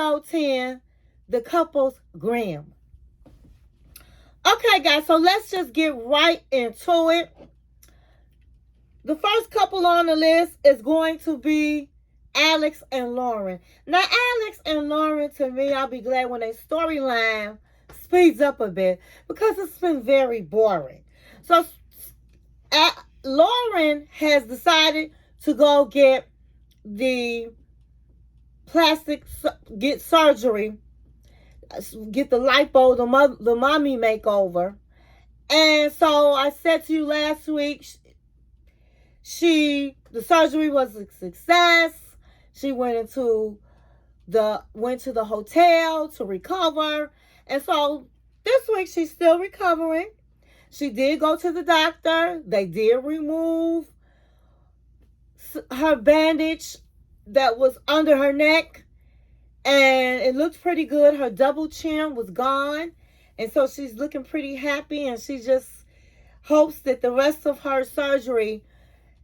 episode 10, the couple's gram. Okay, guys, so let's just get right into it. The first couple on the list is going to be Alex and Lauren. Now, Alex and Lauren, to me, I'll be glad when their storyline speeds up a bit because it's been very boring. So, Lauren has decided to go get the get surgery, get the lipo, the mommy makeover. And so I said to you last week, the surgery was a success. She went to the hotel to recover. And so this week she's still recovering. She did go to the doctor. They did remove her bandage that was under her neck, and it looked pretty good. Her double chin was gone, and so she's looking pretty happy, and she just hopes that the rest of her surgery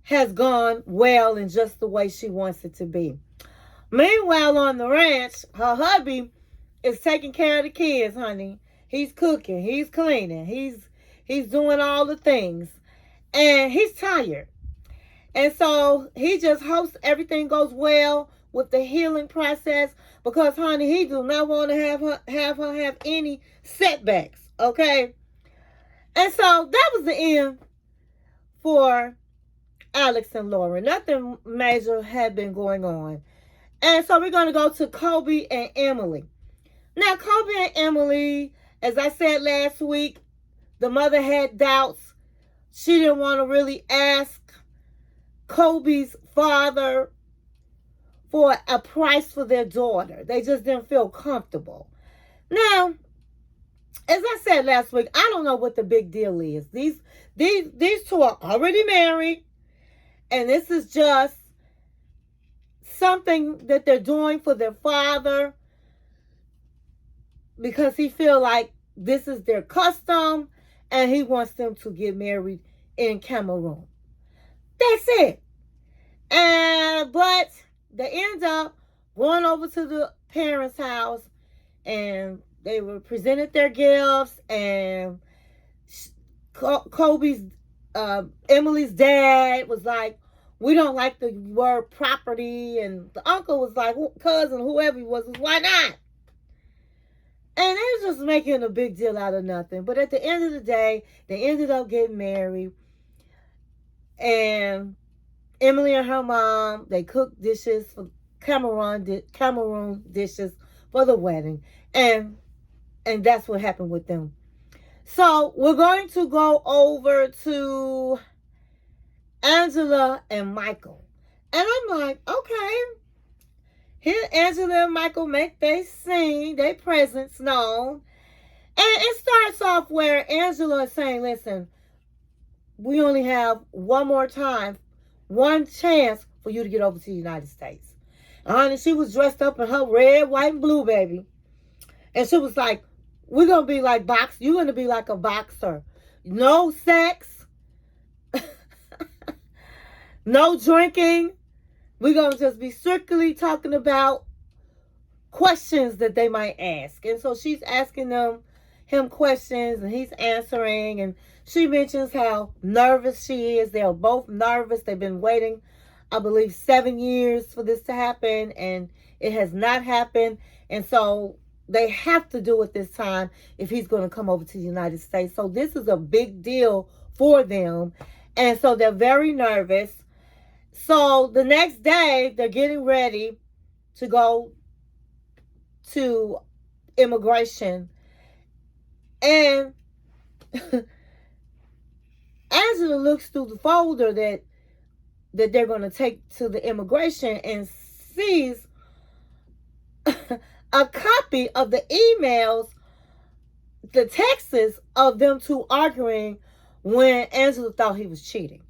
has gone well and just the way she wants it to be. Meanwhile, on the ranch, her hubby is taking care of the kids, honey. He's cooking, he's cleaning, he's doing all the things, and he's tired. And so he just hopes everything goes well with the healing process because, honey, he do not want to have her have any setbacks, okay? And so that was the end for Alex and Lauren. Nothing major had been going on. And so we're going to go to Kobe and Emily. Now, Kobe and Emily, as I said last week, the mother had doubts. She didn't want to really ask Kobe's father for a price for their daughter. They just didn't feel comfortable. Now, as I said last week, I don't know what the big deal is. These two are already married, and this is just something that they're doing for their father because he feel like this is their custom and he wants them to get married in Cameroon. That's it. But they end up going over to the parents' house, and they were presented their gifts, and Emily's dad was like, we don't like the word property, and the uncle was like, cousin, whoever he was why not? And they was just making a big deal out of nothing. But at the end of the day, they ended up getting married. And Emily and her mom, they cooked dishes for Cameroon dishes for the wedding. And that's what happened with them. So we're going to go over to Angela and Michael. And I'm like, okay. Here Angela and Michael make their scene, their presence known. And it starts off where Angela is saying, listen, we only have one more time, one chance for you to get over to the United States. And she was dressed up in her red, white, and blue, baby. And she was like, we're going to be like you're going to be like a boxer. No sex. No drinking. We're going to just be strictly talking about questions that they might ask. And so she's asking him questions, and he's answering. And she mentions how nervous she is. They are both nervous. They've been waiting, I believe, 7 years for this to happen, and it has not happened. And so they have to do it this time if he's going to come over to the United States. So this is a big deal for them. And so they're very nervous. So the next day, they're getting ready to go to immigration. And Angela looks through the folder that they're going to take to the immigration and sees a copy of the emails, the texts of them two arguing when Angela thought he was cheating.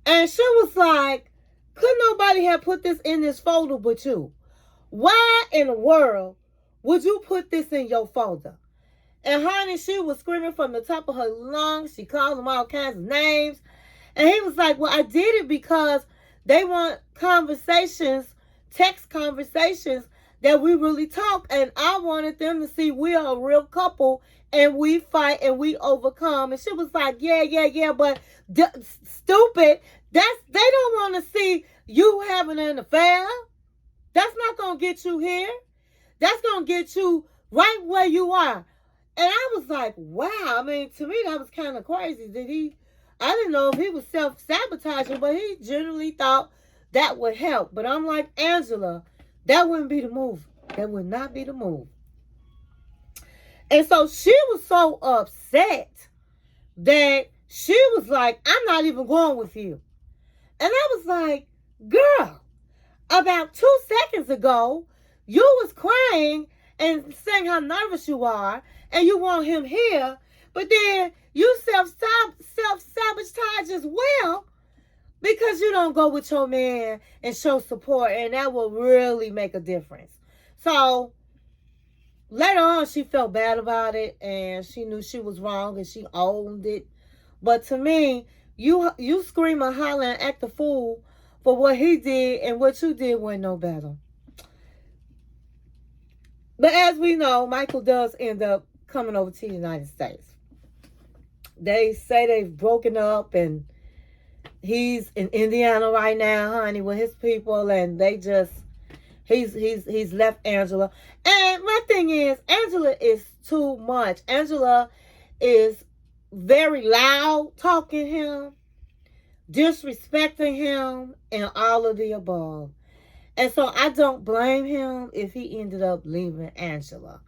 And she was like, could nobody have put this in this folder but you? Why in the world would you put this in your folder? And honey, she was screaming from the top of her lungs. She called him all kinds of names. And he was like, well, I did it because they want conversations, text conversations that we really talk. And I wanted them to see we are a real couple and we fight and we overcome. And she was like, yeah, but stupid. They don't want to see you having an affair. That's not going to get you here. That's going to get you right where you are. And I was like, wow. I mean, to me, that was kind of crazy. I didn't know if he was self-sabotaging, but he generally thought that would help. But I'm like, Angela, that wouldn't be the move. That would not be the move. And so she was so upset that she was like, I'm not even going with you. And I was like, girl, about 2 seconds ago, you was crying and saying how nervous you are and you want him here, but then you self-sabotage as well because you don't go with your man and show support, and that will really make a difference. So later on, she felt bad about it and she knew she was wrong and she owned it. But to me, you scream and holler and act a fool for what he did, and what you did wasn't no better. But as we know, Michael does end up coming over to the United States. They say they've broken up and he's in Indiana right now, honey, with his people, and they just he's left Angela. And my thing is, Angela is too much. Angela is very loud talking him, disrespecting him, and all of the above. And so I don't blame him if he ended up leaving Angela.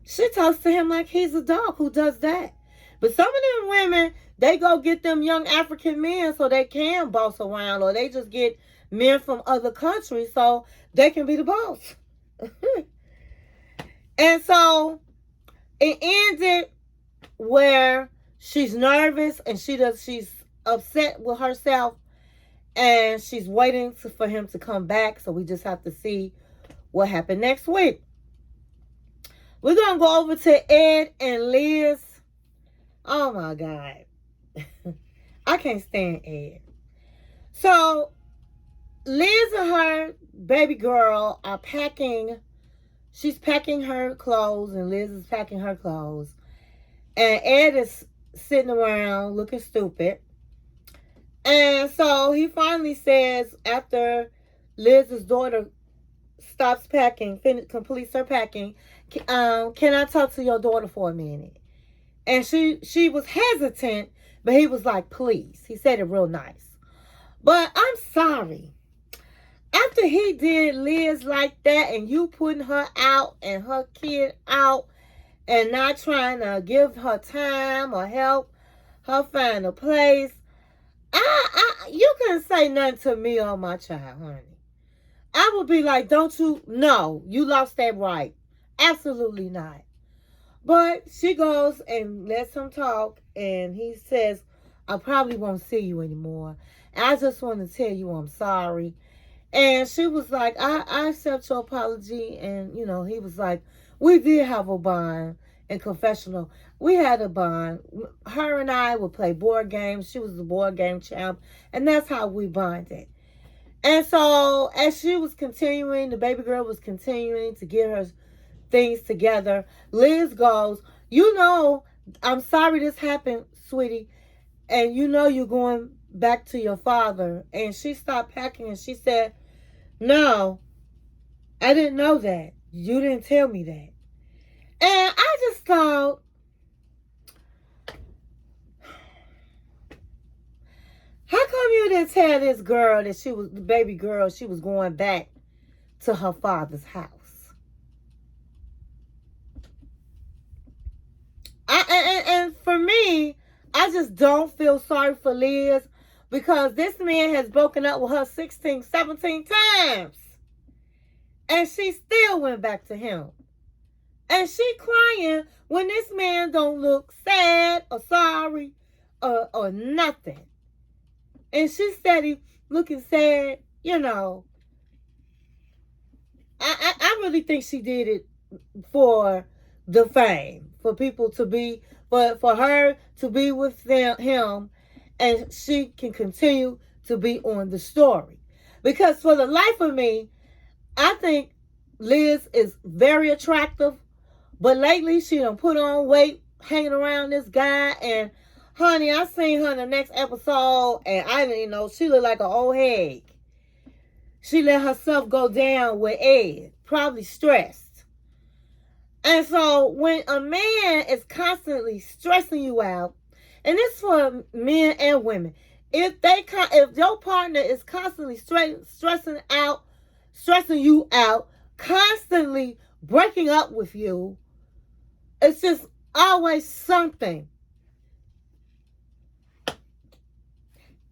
She talks to him like he's a dog. Who does that? But some of them women, they go get them young African men so they can boss around, or they just get men from other countries so they can be the boss. And so it ended where she's nervous and she's upset with herself, and she's waiting for him to come back. So we just have to see what happened next week. We're going to go over to Ed and Liz. Oh, my God. I can't stand Ed. So Liz and her baby girl are packing. She's packing her clothes, and Liz is packing her clothes. And Ed is sitting around looking stupid. And so he finally says, after Liz's daughter stops packing, completes her packing, can I talk to your daughter for a minute? And she was hesitant, but he was like, please. He said it real nice. But I'm sorry. After he did Liz like that, and you putting her out and her kid out and not trying to give her time or help her find a place, you couldn't say nothing to me or my child, honey. I would be like, don't you? No, you lost that right. Absolutely not. But she goes and lets him talk, and he says, I probably won't see you anymore. And I just want to tell you I'm sorry. And she was like, I accept your apology. And, he was like, we did have a bond and confessional. We had a bond. Her and I would play board games. She was the board game champ. And that's how we bonded. And so as she was continuing, the baby girl was continuing to get her things together. Liz goes, I'm sorry this happened, sweetie. And you're going back to your father. And she stopped packing and she said, no, I didn't know that. You didn't tell me that. And I just thought, how come you didn't tell this girl that she was the baby girl, she was going back to her father's house? And for me, I just don't feel sorry for Liz, because this man has broken up with her 16, 17 times. And she still went back to him. And she crying when this man don't look sad or sorry or nothing. And she steady looking sad, I really think she did it for the fame, for people to be, for her to be with him, and she can continue to be on the story. Because for the life of me, I think Liz is very attractive, but lately she done put on weight hanging around this guy. And honey, I seen her in the next episode, and I didn't know she looked like an old hag. She let herself go down with Ed, probably stressed. And so when a man is constantly stressing you out, and it's for men and women, if your partner is constantly stressing you out, constantly breaking up with you, it's just always something.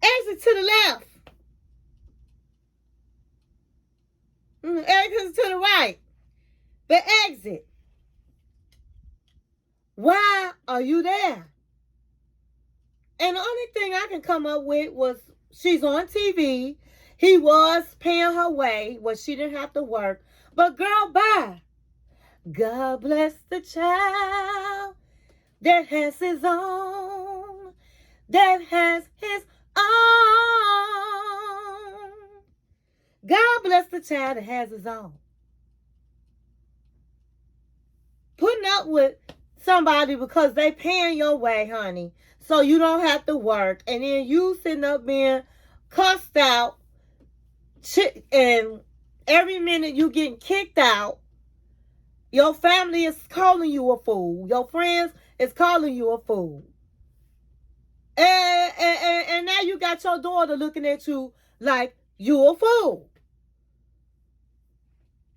Exit to the left. Exit to the right. But exit. Why are you there? And the only thing I can come up with was she's on TV. He was paying her way where she didn't have to work. But girl, bye. God bless the child that has his own. That has his own. God bless the child that has his own. Putting up with somebody because they paying your way, honey, so you don't have to work, and then you sitting up being cussed out, and every minute you getting kicked out. Your family is calling you a fool. Your friends is calling you a fool. And now you got your daughter looking at you like you a fool.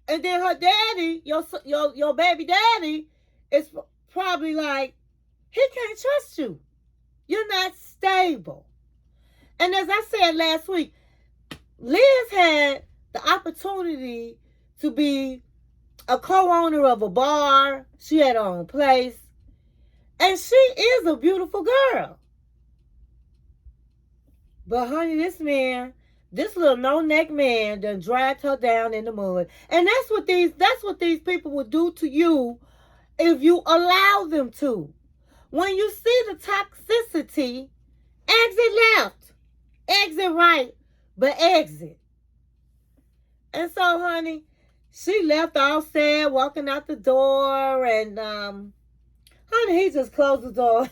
And then her daddy, your baby daddy, is probably like, he can't trust you. You're not stable. And as I said last week, Liz had the opportunity to be a co-owner of a bar. She had her own place. And she is a beautiful girl. But honey, this little no-neck man done dragged her down in the mud. And that's what these people will do to you if you allow them to. When you see the toxicity, exit left, exit right, but exit. And so, honey, she left all sad, walking out the door, and honey, he just closed the door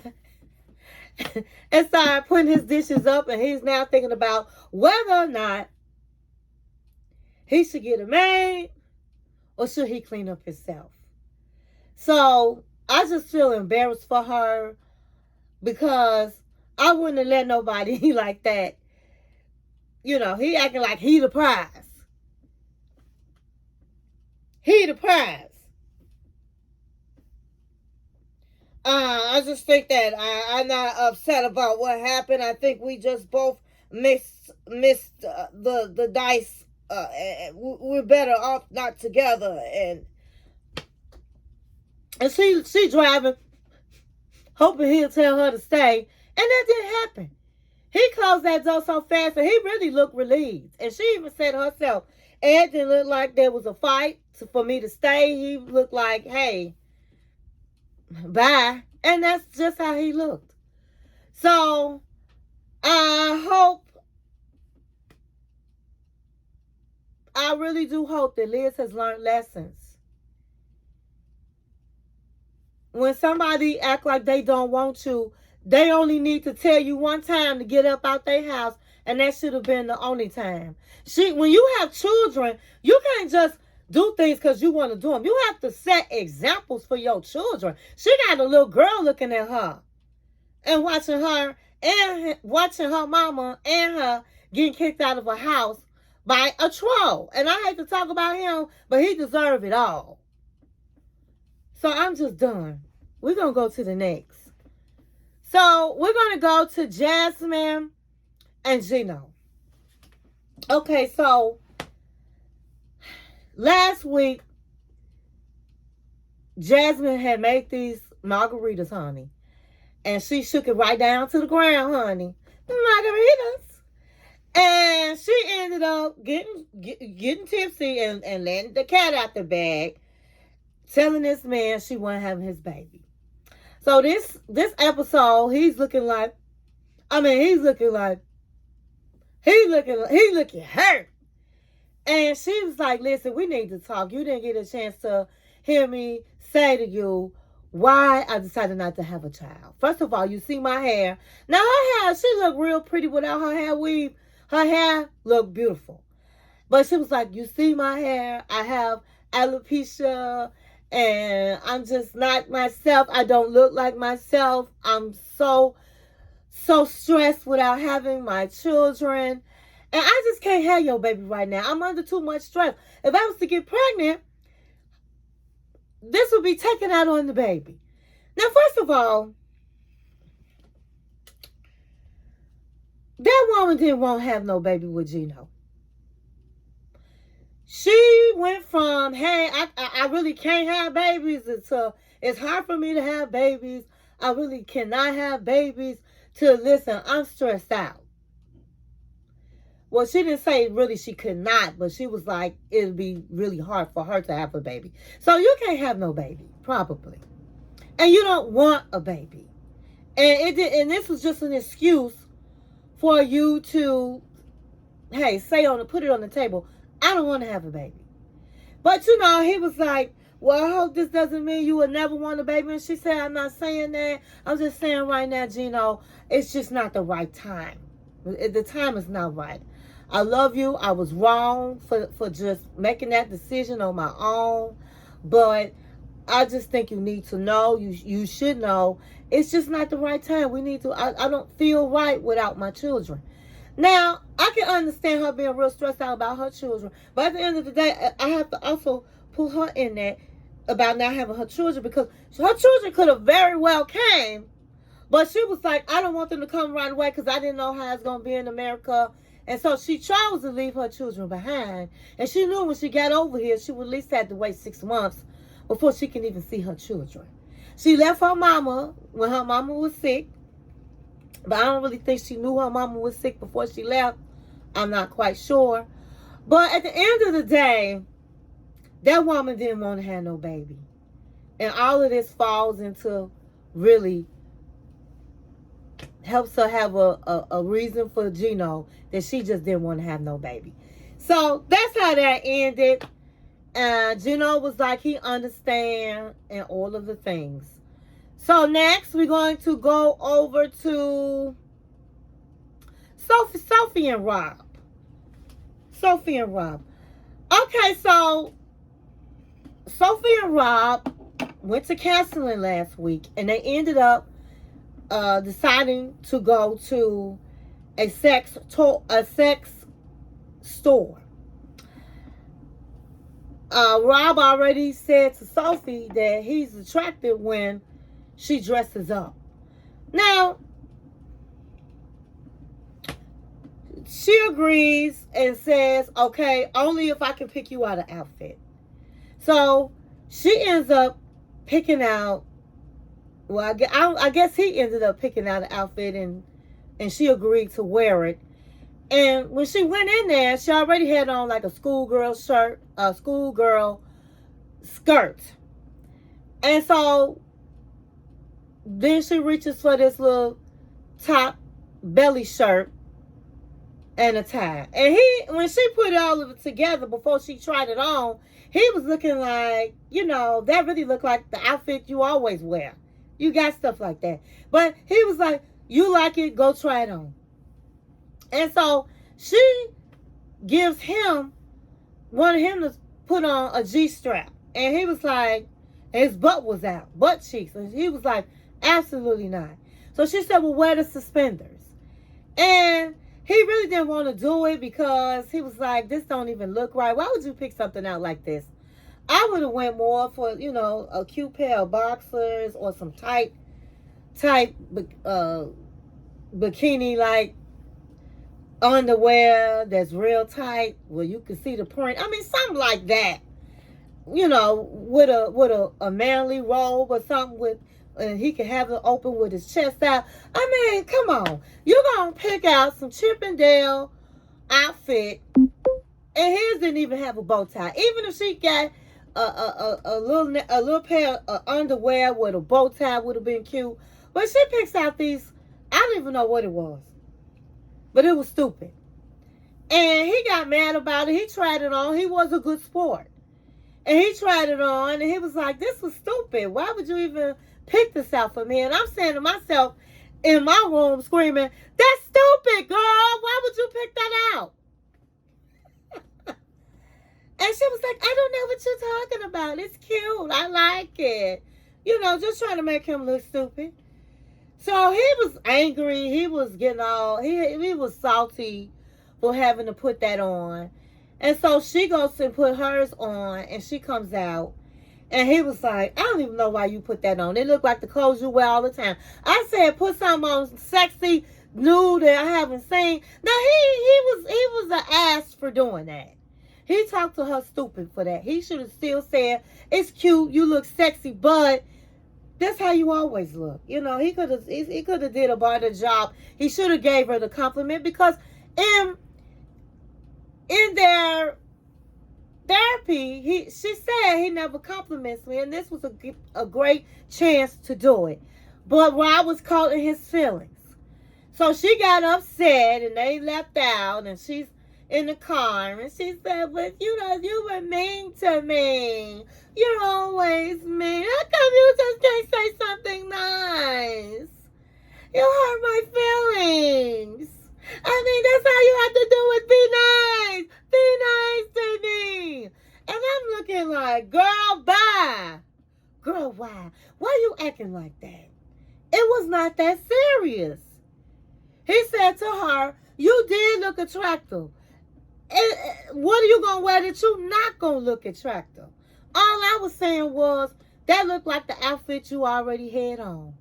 and started putting his dishes up, and he's now thinking about whether or not he should get a maid or should he clean up himself. So I just feel embarrassed for her because I wouldn't have let nobody like that. You know, he acting like he the prize. He the prize. I just think that I'm not upset about what happened. I think we just both missed the dice. We're better off not together. And she driving, hoping he'll tell her to stay. And that didn't happen. He closed that door so fast and he really looked relieved. And she even said herself, Ed didn't look like there was a fight for me to stay. He looked like, hey, bye. And that's just how he looked. So I really do hope that Liz has learned lessons. When somebody act like they don't want you, they only need to tell you one time to get up out their house, and that should have been the only time. When you have children, you can't just do things because you want to do them. You have to set examples for your children. She got a little girl looking at her and watching her mama and her getting kicked out of a house by a troll. And I hate to talk about him, but he deserved it all. So I'm just done. We're going to go to the next. So we're going to go to Jasmine and Gino. Okay, so last week, Jasmine had made these margaritas, honey. And she shook it right down to the ground, honey. Margaritas. And she ended up getting tipsy and letting the cat out the bag, telling this man she wasn't having his baby. So this episode, he's looking hurt. And she was like, listen, we need to talk. You didn't get a chance to hear me say to you why I decided not to have a child. First of all, you see my hair. Now her hair, she looked real pretty without her hair weave. Her hair looked beautiful. But she was like, you see my hair? I have alopecia and I'm just not myself. I don't look like myself. I'm so stressed without having my children. And I just can't have your baby right now. I'm under too much stress. If I was to get pregnant, this would be taken out on the baby. Now, first of all, that woman didn't want to have no baby with Gino. She went from, hey, I really can't have babies, to it's hard for me to have babies. I really cannot have babies, to listen, I'm stressed out. Well, she didn't say really she could not, but she was like, it'd be really hard for her to have a baby. So you can't have no baby, probably. And you don't want a baby. And this was just an excuse for you to, hey, put it on the table, I don't want to have a baby. But you know, he was like, well, I hope this doesn't mean you would never want a baby. And she said, I'm not saying that. I'm just saying right now, Gino, it's just not the right time. The time is not right. I love you. I was wrong for just making that decision on my own. But I just think you need to know. You should know. It's just not the right time. We need to. I don't feel right without my children. Now, I can understand her being real stressed out about her children. But at the end of the day, I have to also put her in that about not having her children, because her children could have very well came. But she was like, I don't want them to come right away because I didn't know how it's going to be in America. And so she chose to leave her children behind. And she knew when she got over here, she would at least have to wait 6 months before she can even see her children. She left her mama when her mama was sick. But I don't really think she knew her mama was sick before she left. I'm not quite sure. But at the end of the day, that woman didn't want to have no baby. And all of this falls into really helps her have a reason for Gino that she just didn't want to have no baby. So that's how that ended. And Gino was like, he understand and all of the things. So next we're going to go over to Sophie and Rob. Sophie and Rob. Okay, so Sophie and Rob went to counseling last week, and they ended up deciding to go to a sex store. Rob already said to Sophie that he's attracted when she dresses up. Now, she agrees and says, okay, only if I can pick you out an outfit. So she ends up picking out, well, I guess he ended up picking out an outfit, and she agreed to wear it. And when she went in there, she already had on like a schoolgirl shirt, a schoolgirl skirt. And so then she reaches for this little top belly shirt and a tie. And when she put all of it together before she tried it on, he was looking like, that really looked like the outfit you always wear. You got stuff like that. But he was like, you like it, go try it on. And so she gives him, wanted him to put on a G-strap. And he was like, his butt was out, butt cheeks. And he was like, absolutely not. So she said, well, wear the suspenders. And he really didn't want to do it because he was like, this don't even look right. Why would you pick something out like this? I would have went more for, a cute pair of boxers or some tight bikini, like underwear that's real tight where you can see the print. I mean, something like that. With a manly robe or something and he can have it open with his chest out. I mean, come on. You're going to pick out some Chippendale outfit, and his didn't even have a bow tie. Even if she got a little pair of underwear with a bow tie, would have been cute. But she picks out these, I don't even know what it was. But it was stupid. And he got mad about it. He tried it on. He was a good sport. And he tried it on, and he was like, this was stupid. Why would you even pick this out for me? And I'm saying to myself in my room screaming, that's stupid, girl. Why would you pick that out? And she was like, I don't know what you're talking about. It's cute. I like it. You know, just trying to make him look stupid. So he was angry. He was getting all, he was salty for having to put that on. And so she goes and put hers on, and she comes out. And he was like, I don't even know why you put that on. It looked like the clothes you wear all the time. I said, put something on sexy, new that I haven't seen. Now, he was an ass for doing that. He talked to her stupid for that. He should have still said, it's cute, you look sexy, but that's how you always look. You know, he could have did a better job. He should have gave her the compliment, because in their therapy, she said he never compliments me, and this was a great chance to do it. But Rob was caught in his feelings. So she got upset, and they left out, and she's in the car, and she said, but you know, you were mean to me. You're always mean. How come you just can't say something nice? You hurt my feelings. I mean, that's how you have to do it. Be nice. Be nice to me. And I'm looking like, girl, bye. Girl, why? Why you acting like that? It was not that serious. He said to her, you did look attractive. What are you going to wear that you not going to look attractive? All I was saying was, that looked like the outfit you already had on.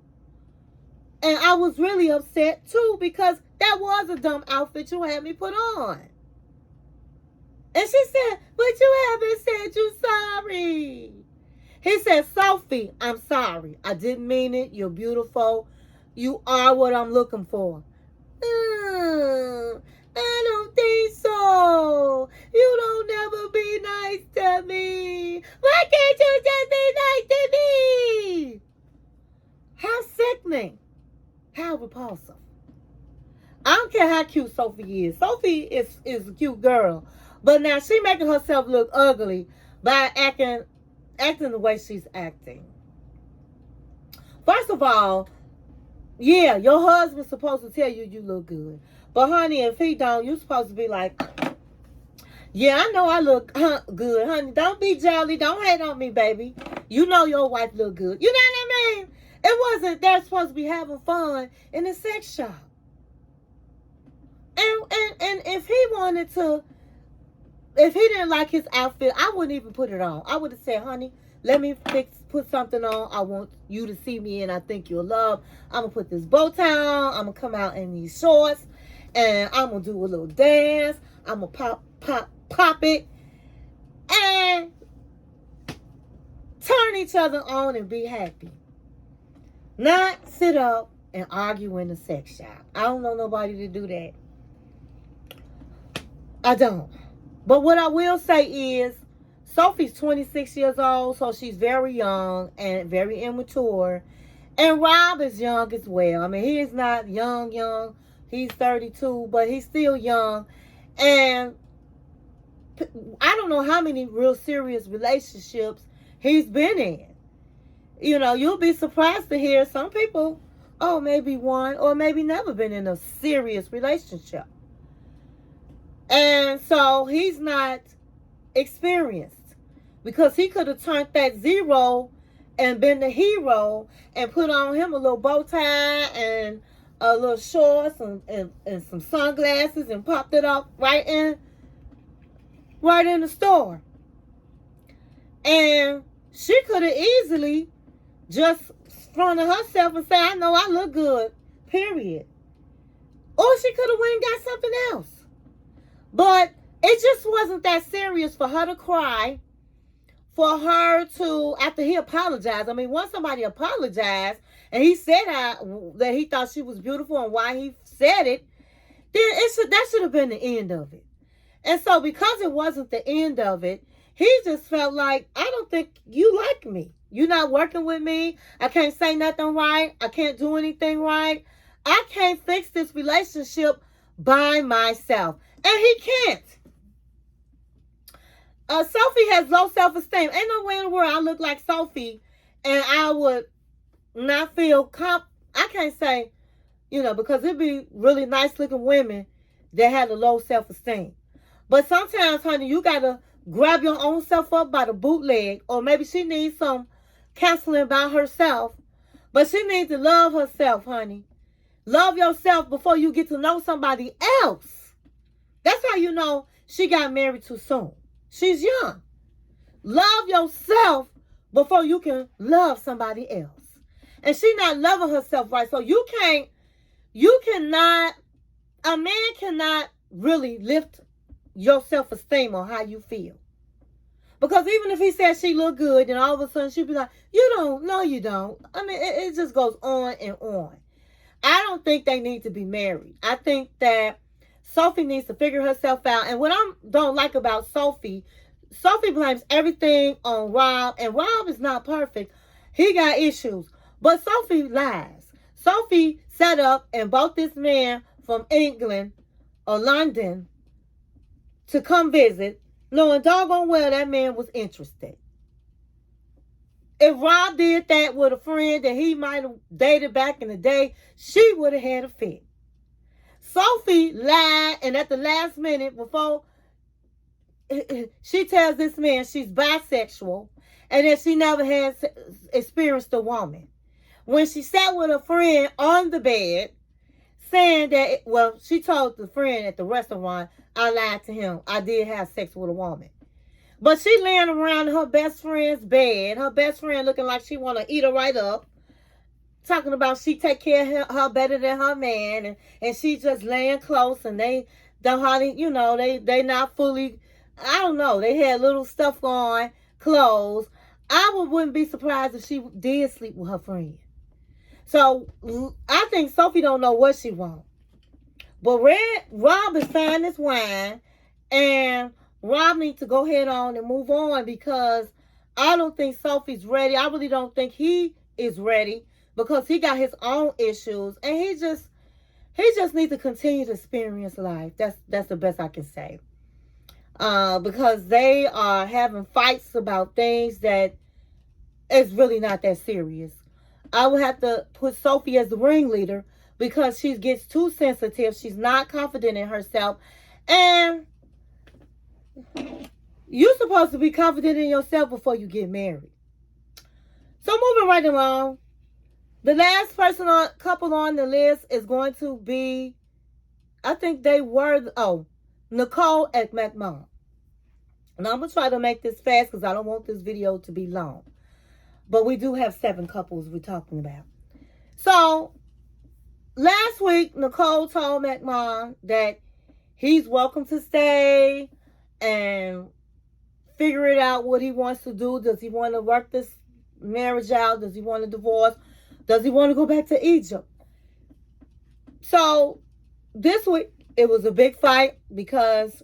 And I was really upset too, because that was a dumb outfit you had me put on. And she said, but you haven't said you're sorry. He said, Sophie, I'm sorry. I didn't mean it. You're beautiful. You are what I'm looking for. I don't think so. You don't never be nice to me. Why can't you just be nice to me? How sickening. How repulsive. I don't care how cute Sophie is. Sophie is a cute girl. But now she making herself look ugly by acting the way she's acting. First of all, yeah, your husband's supposed to tell you look good. But honey, if he don't, you're supposed to be like, yeah, I know I look good, honey. Don't be jolly. Don't hate on me, baby. You know your wife look good. You know what I mean? It wasn't, they're supposed to be having fun in a sex shop. And if he wanted to, if he didn't like his outfit, I wouldn't even put it on. I would have said, honey, let me put something on. I want you to see me, and I think you'll love. I'm going to put this bow tie on. I'm going to come out in these shorts, and I'm going to do a little dance. I'm going to pop it, and turn each other on and be happy. Not sit up and argue in the sex shop. I don't know nobody to do that. I don't. But what I will say is, Sophie's 26 years old, so she's very young and very immature. And Rob is young as well. I mean, he is not young. He's 32, but he's still young. And I don't know how many real serious relationships he's been in. You know, you'll be surprised to hear some people, oh, maybe one or maybe never been in a serious relationship. And so he's not experienced, because he could have turned that 0 and been the hero and put on him a little bow tie and a little shorts and some sunglasses and popped it up right in the store. And she could have easily just fronted herself and said, I know I look good, period. Or she could have went and got something else. But it just wasn't that serious for her to cry, for her to, after he apologized. I mean, once somebody apologized and he said that he thought she was beautiful and why he said it, then that should have been the end of it. And so because it wasn't the end of it, he just felt like, I don't think you like me. You're not working with me. I can't say nothing right. I can't do anything right. I can't fix this relationship by myself. And he can't. Sophie has low self-esteem. Ain't no way in the world I look like Sophie and I would not feel I can't say, because it'd be really nice looking women that had a low self-esteem. But sometimes, honey, you got to grab your own self up by the bootleg, or maybe she needs some counseling by herself. But she needs to love herself, honey. Love yourself before you get to know somebody else. That's how you know she got married too soon. She's young. Love yourself before you can love somebody else. And she not loving herself right. So a man cannot really lift your self-esteem on how you feel. Because even if he says she look good, then all of a sudden she'll be like, you don't. No, you don't. I mean, it just goes on and on. I don't think they need to be married. I think that Sophie needs to figure herself out. And what I don't like about Sophie blames everything on Rob. And Rob is not perfect. He got issues. But Sophie lies. Sophie set up and bought this man from England or London to come visit, knowing doggone well that man was interested. If Rob did that with a friend that he might have dated back in the day, she would have had a fit. Sophie lied, and at the last minute, before she tells this man she's bisexual and that she never has experienced a woman. When she sat with a friend on the bed, saying that, she told the friend at the restaurant, I lied to him. I did have sex with a woman. But she laying around her best friend's bed, her best friend looking like she want to eat her right up, talking about she take care of her better than her man, and she just laying close, and they don't hardly, they not fully, I don't know, they had little stuff on, clothes. I wouldn't be surprised if she did sleep with her friend. So I think Sophie don't know what she wants. But Rob is fine as wine, and Rob needs to go ahead on and move on, because I don't think Sophie's ready. I really don't think he is ready, because he got his own issues, and he just needs to continue to experience life. That's the best I can say. Because they are having fights about things that is really not that serious. I would have to put Sophie as the ringleader, because she gets too sensitive. She's not confident in herself. And you're supposed to be confident in yourself before you get married. So moving right along, the last couple on the list is going to be, I think they were, Nicole and McMahon. And I'm going to try to make this fast because I don't want this video to be long. But we do have 7 couples we're talking about. So, last week, Nicole told McMahon that he's welcome to stay and figure it out what he wants to do. Does he want to work this marriage out? Does he want a divorce? Does he want to go back to Egypt? So, this week, it was a big fight because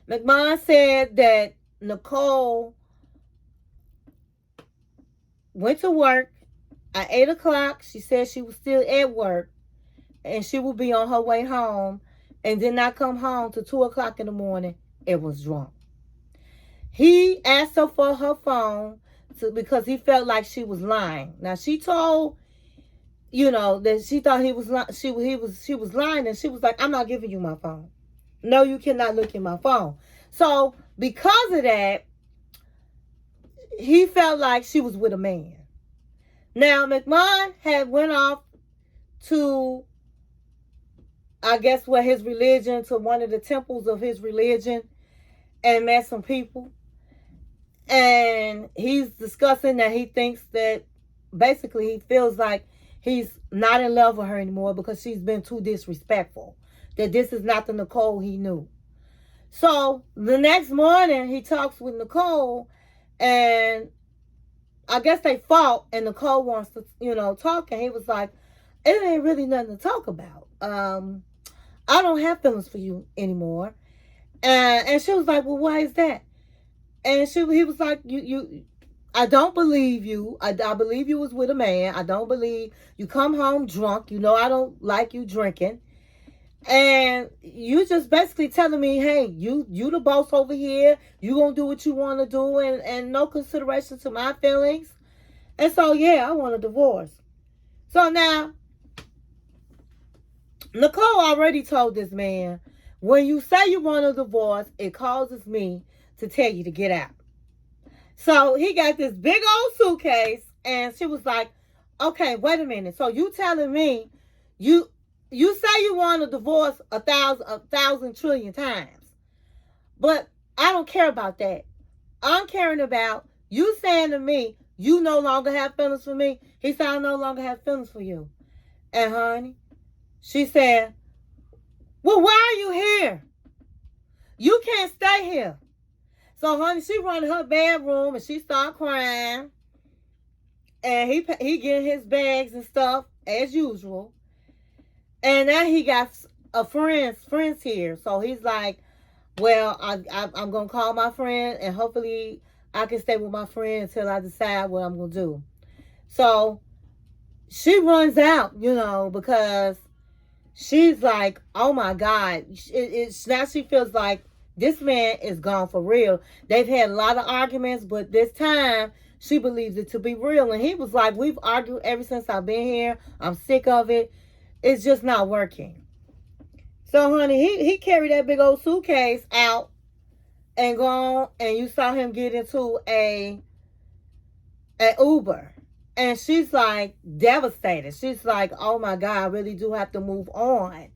McMahon said that Nicole went to work at 8 o'clock. She said she was still at work and she would be on her way home and did not come home till 2 o'clock in the morning and was drunk. He asked her for her phone because he felt like she was lying. Now, she told, that she thought he was lying, and she was like, I'm not giving you my phone. No, you cannot look at my phone. So, because of that, he felt like she was with a man. Now, McMahon had went off to, I guess, his religion, to one of the temples of his religion, and met some people. And he's discussing that he thinks that basically he feels like he's not in love with her anymore because she's been too disrespectful. That this is not the Nicole he knew. So the next morning he talks with Nicole, and I guess they fought, and Nicole wants to, talk, and he was like, it ain't really nothing to talk about. I don't have feelings for you anymore. And she was like, well, why is that? And he was like, I don't believe you. I believe you was with a man. I don't believe you come home drunk. I don't like you drinking. And you just basically telling me, hey, you the boss over here. You gonna do what you want to do, and no consideration to my feelings. And so, yeah, I want a divorce. So now, Nicole already told this man, when you say you want a divorce, it causes me to tell you to get out. So he got this big old suitcase, and she was like, okay, wait a minute. So you telling me you say you want a divorce a thousand trillion times, but I don't care about that. I'm caring about you saying to me you no longer have feelings for me. He said, I no longer have feelings for you. And honey, she said, well, why are you here? You can't stay here. So honey, she run to her bedroom and she start crying. And he getting his bags and stuff as usual. And now he got a friends here. So he's like, well, I'm going to call my friend and hopefully I can stay with my friend until I decide what I'm going to do. So she runs out, because she's like, oh my God. Now she feels like this man is gone for real. They've had a lot of arguments, but this time she believes it to be real. And he was like, we've argued ever since I've been here. I'm sick of it. It's just not working. So, honey, he carried that big old suitcase out and gone, and you saw him get into an Uber. And she's like devastated. She's like, oh my God, I really do have to move on.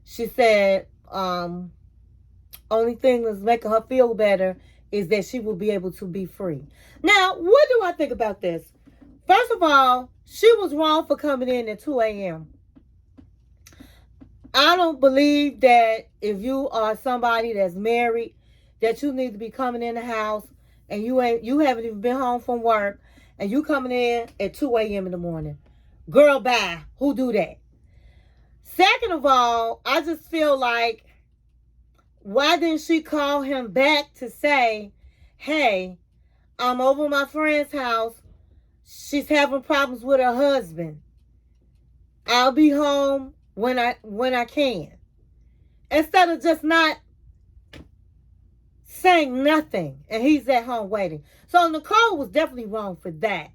She said, only thing that's making her feel better is that she will be able to be free. Now, what do I think about this? First of all, she was wrong for coming in at 2 a.m. I don't believe that if you are somebody that's married, that you need to be coming in the house and you haven't even been home from work and you coming in at 2 a.m. in the morning. Girl, bye. Who do that? Second of all, I just feel like, why didn't she call him back to say, hey, I'm over at my friend's house. She's having problems with her husband. I'll be home when I can. Instead of just not saying nothing and he's at home waiting. So Nicole was definitely wrong for that.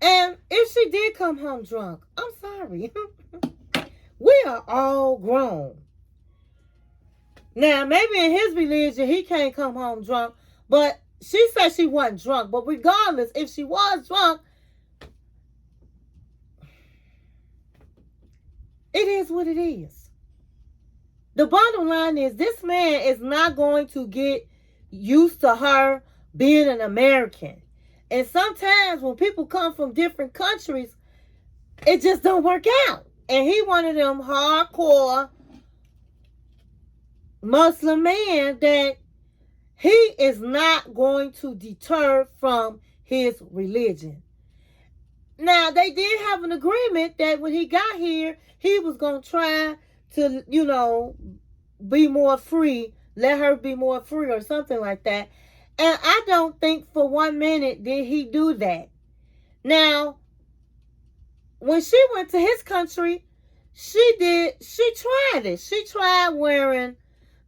And if she did come home drunk, I'm sorry. We are all grown. Now, maybe in his religion, he can't come home drunk, but she said she wasn't drunk. But regardless, if she was drunk, it is what it is. The bottom line is this man is not going to get used to her being an American. And sometimes when people come from different countries, it just don't work out. And he one of them hardcore Muslim man that he is not going to deter from his religion. Now, they did have an agreement that when he got here, he was going to try to, be more free, let her be more free or something like that. And I don't think for 1 minute did he do that. Now, when she went to his country, she tried it. She tried wearing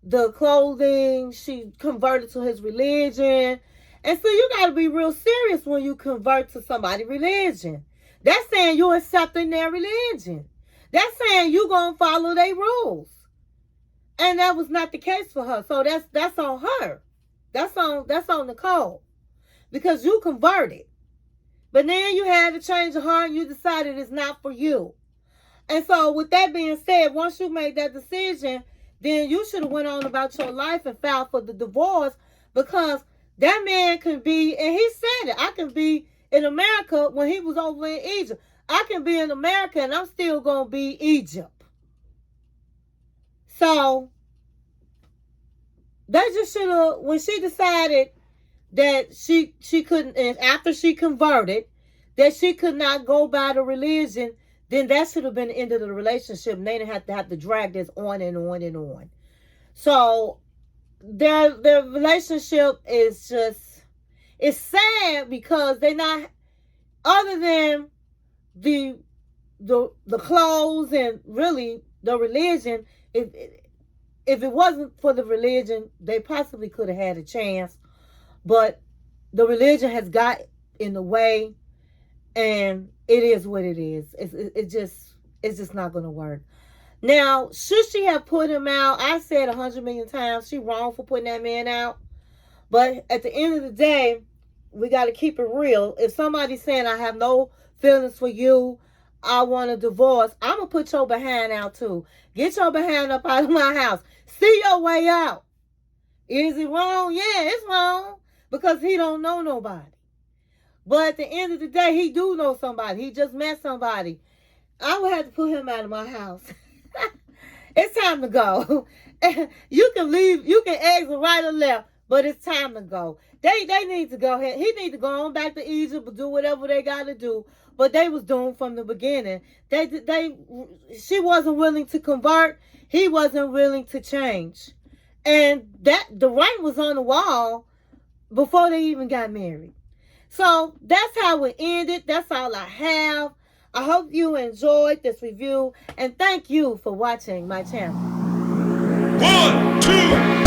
the clothing. She converted to his religion. And so you got to be real serious when you convert to somebody's religion. That's saying you're accepting their religion. That's saying you're going to follow their rules. And that was not the case for her. So that's on her. That's on Nicole. Because you converted. But then you had to change your heart and you decided it's not for you. And so with that being said, once you made that decision, then you should have went on about your life and filed for the divorce, because that man can be, and he said it, I can be in America when he was over in Egypt. I can be in America and I'm still going to be Egypt. So they just should have, when she decided that she couldn't, and after she converted, that she could not go by the religion, then that should have been the end of the relationship. And they didn't have to drag this on and on and on. So their relationship is just, it's sad because they're not, other than the the clothes and really the religion, if it wasn't for the religion, they possibly could have had a chance. But the religion has got in the way, and it is what it is. It's just not going to work. Now, should she have put him out? I said 100 million times she wrong for putting that man out. But at the end of the day, we got to keep it real. If somebody's saying, I have no feelings for you, I want a divorce, I'm going to put your behind out too. Get your behind up out of my house. See your way out. Is it wrong? Yeah, it's wrong. Because he don't know nobody. But at the end of the day, he do know somebody. He just met somebody. I would have to put him out of my house. It's time to go. You can leave. You can exit right or left. But it's time to go. They need to go ahead. He need to go on back to Egypt or do whatever they got to do. But they was doomed from the beginning. She wasn't willing to convert. He wasn't willing to change. And the writing was on the wall before they even got married. So that's how it ended. That's all I have. I hope you enjoyed this review. And thank you for watching my channel. 1, 2.